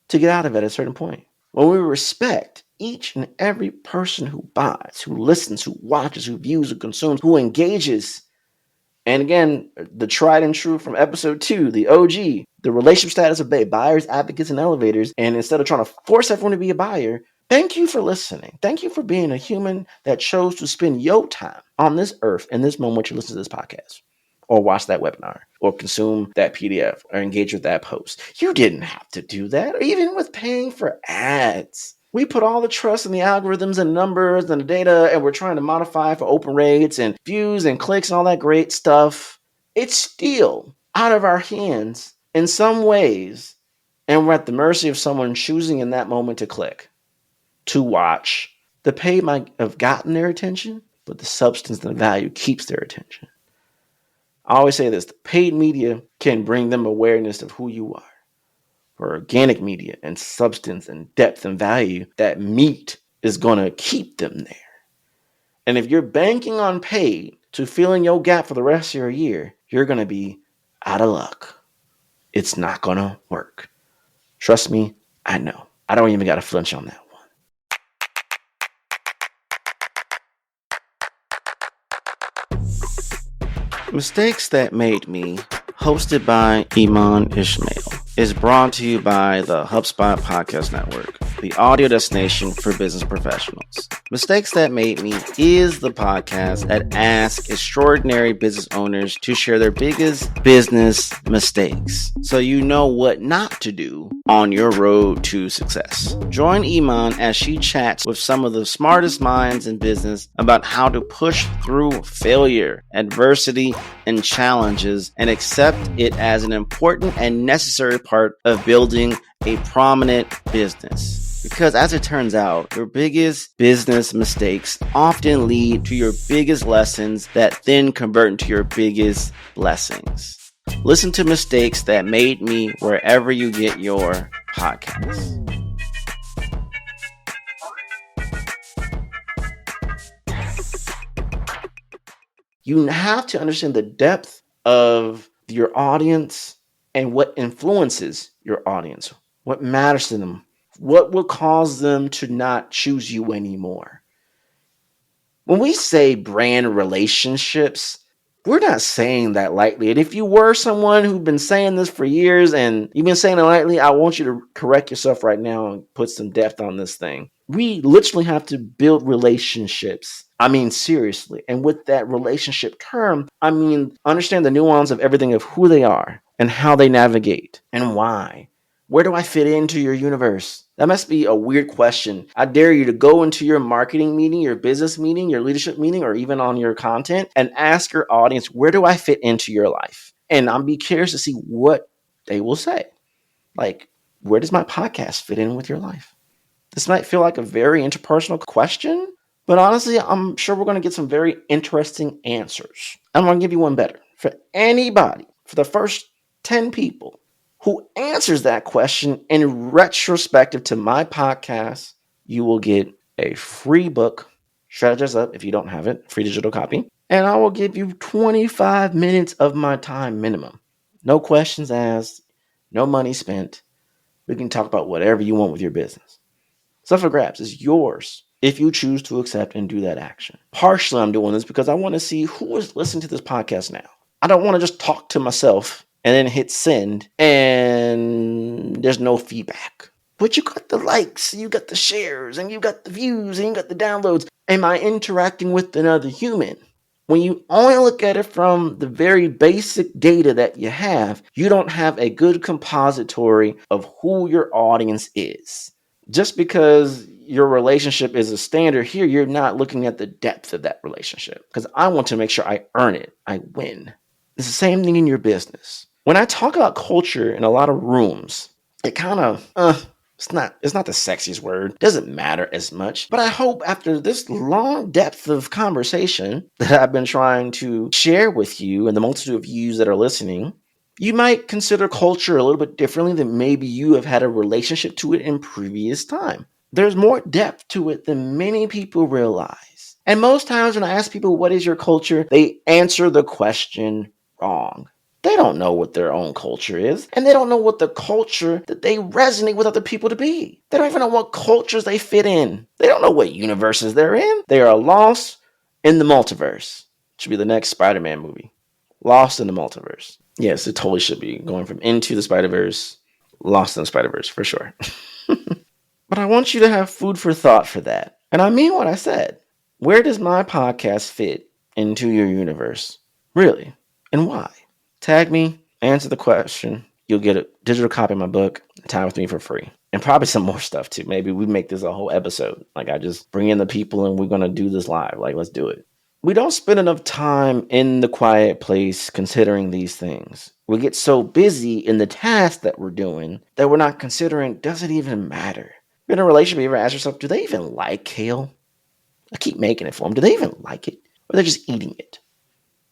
to get out of it at a certain point. When we respect each and every person who buys, who listens, who watches, who views, who consumes, who engages, and again, the tried and true from episode 2, the OG, the relationship status of buyers, advocates, and elevators. And instead of trying to force everyone to be a buyer, thank you for listening. Thank you for being a human that chose to spend your time on this earth in this moment you listen to this podcast, or watch that webinar, or consume that PDF, or engage with that post. You didn't have to do that, or even with paying for ads. We put all the trust in the algorithms and numbers and the data, and we're trying to modify for open rates and views and clicks and all that great stuff. It's still out of our hands in some ways, and we're at the mercy of someone choosing in that moment to click, to watch. The paid might have gotten their attention, but the substance and the value keeps their attention. I always say this, the paid media can bring them awareness of who you are. For organic media and substance and depth and value, that meat is going to keep them there. And if you're banking on paid to fill in your gap for the rest of your year, you're going to be out of luck. It's not going to work. Trust me, I know. I don't even got to flinch on that one. Mistakes That Made Me, hosted by Iman Ishmael, is brought to you by the HubSpot Podcast Network, the audio destination for business professionals. Mistakes That Made Me is the podcast that asks extraordinary business owners to share their biggest business mistakes, so you know what not to do on your road to success. Join Iman as she chats with some of the smartest minds in business about how to push through failure, adversity, and challenges, and accept it as an important and necessary part of building a prominent business. Because as it turns out, your biggest business mistakes often lead to your biggest lessons that then convert into your biggest blessings. Listen to Mistakes That Made Me wherever you get your podcasts. You have to understand the depth of your audience and what influences your audience, what matters to them, what will cause them to not choose you anymore. When we say brand relationships, we're not saying that lightly. And if you were someone who's been saying this for years and you've been saying it lightly, I want you to correct yourself right now and put some depth on this thing. We literally have to build relationships. I mean, seriously. And with that relationship term, I mean, understand the nuance of everything of who they are and how they navigate and why. Where do I fit into your universe? That must be a weird question. I dare you to go into your marketing meeting, your business meeting, your leadership meeting, or even on your content and ask your audience, where do I fit into your life? And I'll be curious to see what they will say. Like, where does my podcast fit in with your life? This might feel like a very interpersonal question, but honestly, I'm sure we're going to get some very interesting answers. I'm going to give you one better. For anybody, for the first 10 people who answers that question in retrospective to my podcast, you will get a free book, Strategize Up, if you don't have it, free digital copy. And I will give you 25 minutes of my time minimum. No questions asked, no money spent. We can talk about whatever you want with your business. Stuff for grabs is yours if you choose to accept and do that action. Partially, I'm doing this because I want to see who is listening to this podcast now. I don't want to just talk to myself and then hit send and there's no feedback. But you got the likes, you got the shares, and you got the views, and you got the downloads. Am I interacting with another human? When you only look at it from the very basic data that you have, you don't have a good compository of who your audience is. Just because your relationship is a standard here, you're not looking at the depth of that relationship. Because I want to make sure I earn it, I win. It's the same thing in your business. When I talk about culture in a lot of rooms, it kind of, it's not the sexiest word. It doesn't matter as much. But I hope after this long depth of conversation that I've been trying to share with you and the multitude of yous that are listening, you might consider culture a little bit differently than maybe you have had a relationship to it in previous time. There's more depth to it than many people realize. And most times when I ask people, what is your culture? They answer the question wrong. They don't know what their own culture is, and they don't know what the culture that they resonate with other people to be. They don't even know what cultures they fit in. They don't know what universes they're in. They are lost in the multiverse. Should be the next Spider-Man movie. Lost in the multiverse. Yes, it totally should be going from Into the Spider-Verse, Lost in the Spider-Verse for sure. But I want you to have food for thought for that. And I mean what I said. Where does my podcast fit into your universe? Really? And why? Tag me, answer the question. You'll get a digital copy of my book, Time with Me, for free. And probably some more stuff too. Maybe we make this a whole episode. Like I just bring in the people and we're going to do this live. Like, let's do it. We don't spend enough time in the quiet place considering these things. We get so busy in the task that we're doing that we're not considering, does it even matter? In a relationship, you ever ask yourself, do they even like kale? I keep making it for them. Do they even like it? Or they're just eating it?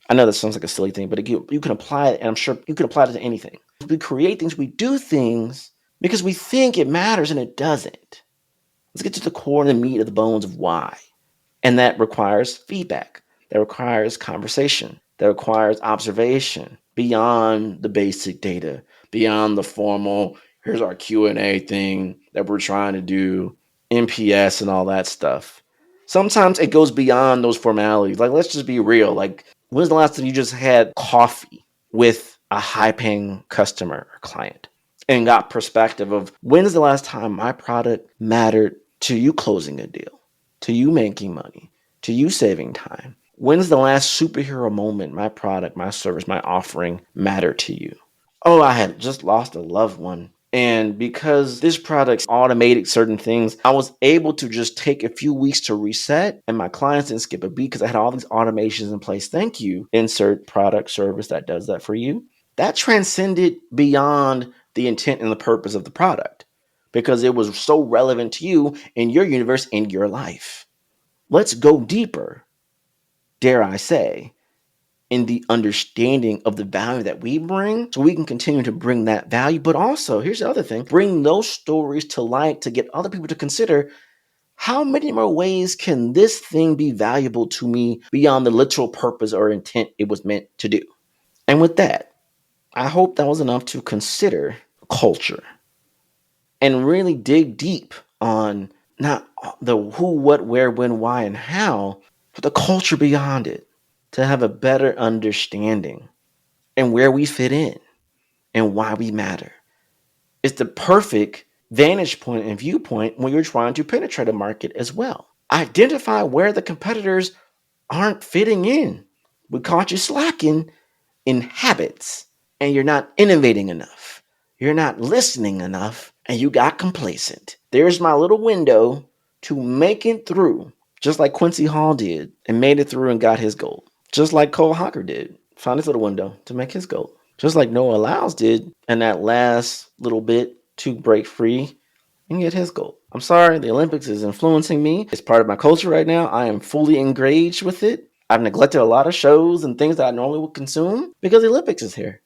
I know that sounds like a silly thing, but you can apply it, and I'm sure you can apply it to anything. We create things, we do things because we think it matters and it doesn't. Let's get to the core and the meat of the bones of why. And that requires feedback. That requires conversation. That requires observation beyond the basic data, beyond the formal, here's our Q&A thing that we're trying to do, NPS and all that stuff. Sometimes it goes beyond those formalities. Like, let's just be real. Like, when's the last time you just had coffee with a high-paying customer or client and got perspective of when's the last time my product mattered to you closing a deal, to you making money, to you saving time? When's the last superhero moment my product, my service, my offering mattered to you? Oh, I had just lost a loved one. And because this product automated certain things, I was able to just take a few weeks to reset, and my clients didn't skip a beat because I had all these automations in place. Thank you. Insert product service that does that for you. That transcended beyond the intent and the purpose of the product because it was so relevant to you in your universe, in your life. Let's go deeper, dare I say, in the understanding of the value that we bring so we can continue to bring that value. But also, here's the other thing, bring those stories to light to get other people to consider how many more ways can this thing be valuable to me beyond the literal purpose or intent it was meant to do. And with that, I hope that was enough to consider culture and really dig deep on not the who, what, where, when, why, and how, but the culture beyond it, to have a better understanding and where we fit in and why we matter. It's the perfect vantage point and viewpoint when you're trying to penetrate a market as well. Identify where the competitors aren't fitting in. We caught you slacking in habits and you're not innovating enough. You're not listening enough and you got complacent. There's my little window to make it through, just like Quincy Hall did and made it through and got his gold. Just like Cole Hocker did, found his little window to make his goal. Just like Noah Lyles did, and that last little bit to break free and get his goal. I'm sorry, the Olympics is influencing me. It's part of my culture right now. I am fully engaged with it. I've neglected a lot of shows and things that I normally would consume because the Olympics is here.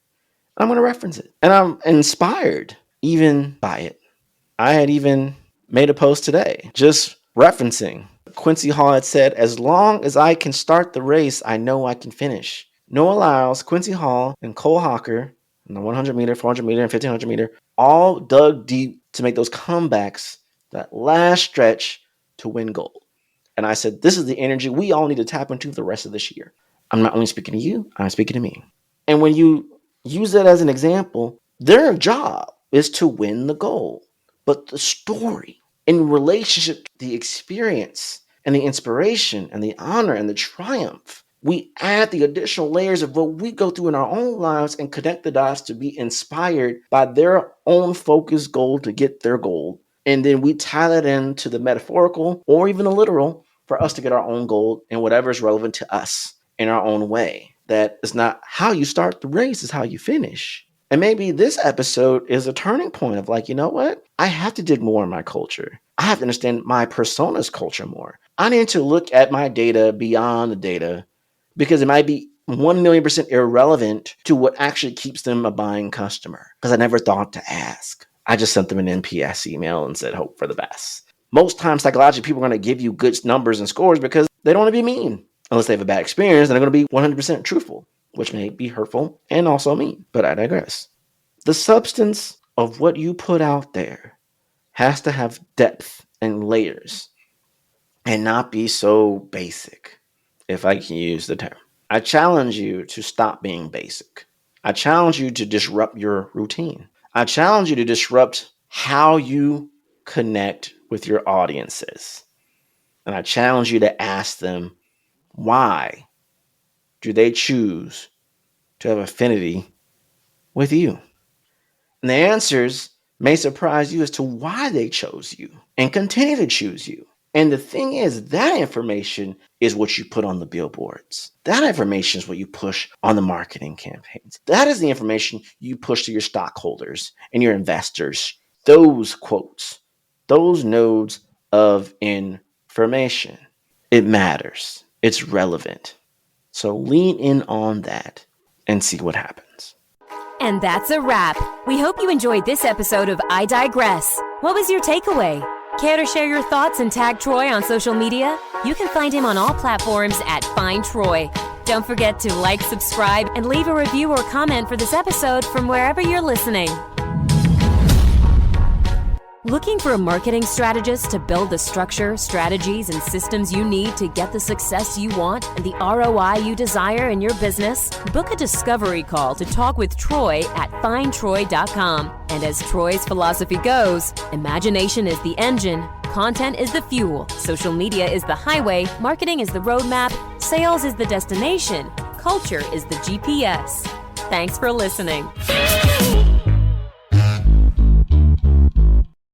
I'm going to reference it. And I'm inspired even by it. I had even made a post today just referencing Quincy Hall had said, as long as I can start the race, I know I can finish. Noah Lyles, Quincy Hall, and Cole Hocker, in the 100 meter, 400 meter, and 1500 meter, all dug deep to make those comebacks, that last stretch to win gold. And I said, this is the energy we all need to tap into the rest of this year. I'm not only speaking to you, I'm speaking to me. And when you use that as an example, their job is to win the gold. But the story in relationship to the experience and the inspiration and the honor and the triumph, we add the additional layers of what we go through in our own lives and connect the dots to be inspired by their own focused goal to get their goal And then we tie that into the metaphorical or even the literal for us to get our own goal and whatever is relevant to us in our own way. That is not how you start the race, is how you finish. And maybe this episode is a turning point of like, you know what? I have to dig more in my culture. I have to understand my persona's culture more. I need to look at my data beyond the data because it might be 1,000,000% irrelevant to what actually keeps them a buying customer. Because I never thought to ask. I just sent them an NPS email and said, hope for the best. Most times, psychologically, people are going to give you good numbers and scores because they don't want to be mean. Unless they have a bad experience, then they're going to be 100% truthful, which may be hurtful and also mean. But I digress. The substance of what you put out there has to have depth and layers and not be so basic, if I can use the term. I challenge you to stop being basic. I challenge you to disrupt your routine. I challenge you to disrupt how you connect with your audiences. And I challenge you to ask them, why do they choose to have affinity with you? And the answers may surprise you as to why they chose you and continue to choose you. And the thing is, that information is what you put on the billboards. That information is what you push on the marketing campaigns. That is the information you push to your stockholders and your investors. Those quotes, those nodes of information. It matters. It's relevant. So lean in on that and see what happens. And that's a wrap. We hope you enjoyed this episode of I Digress. What was your takeaway? Care to share your thoughts and tag Troy on social media? You can find him on all platforms at Find Troy. Don't forget to like, subscribe, and leave a review or comment for this episode from wherever you're listening. Looking for a marketing strategist to build the structure, strategies, and systems you need to get the success you want and the ROI you desire in your business? Book a discovery call to talk with Troy at findtroy.com. And as Troy's philosophy goes, imagination is the engine, content is the fuel, social media is the highway, marketing is the roadmap, sales is the destination, culture is the GPS. Thanks for listening.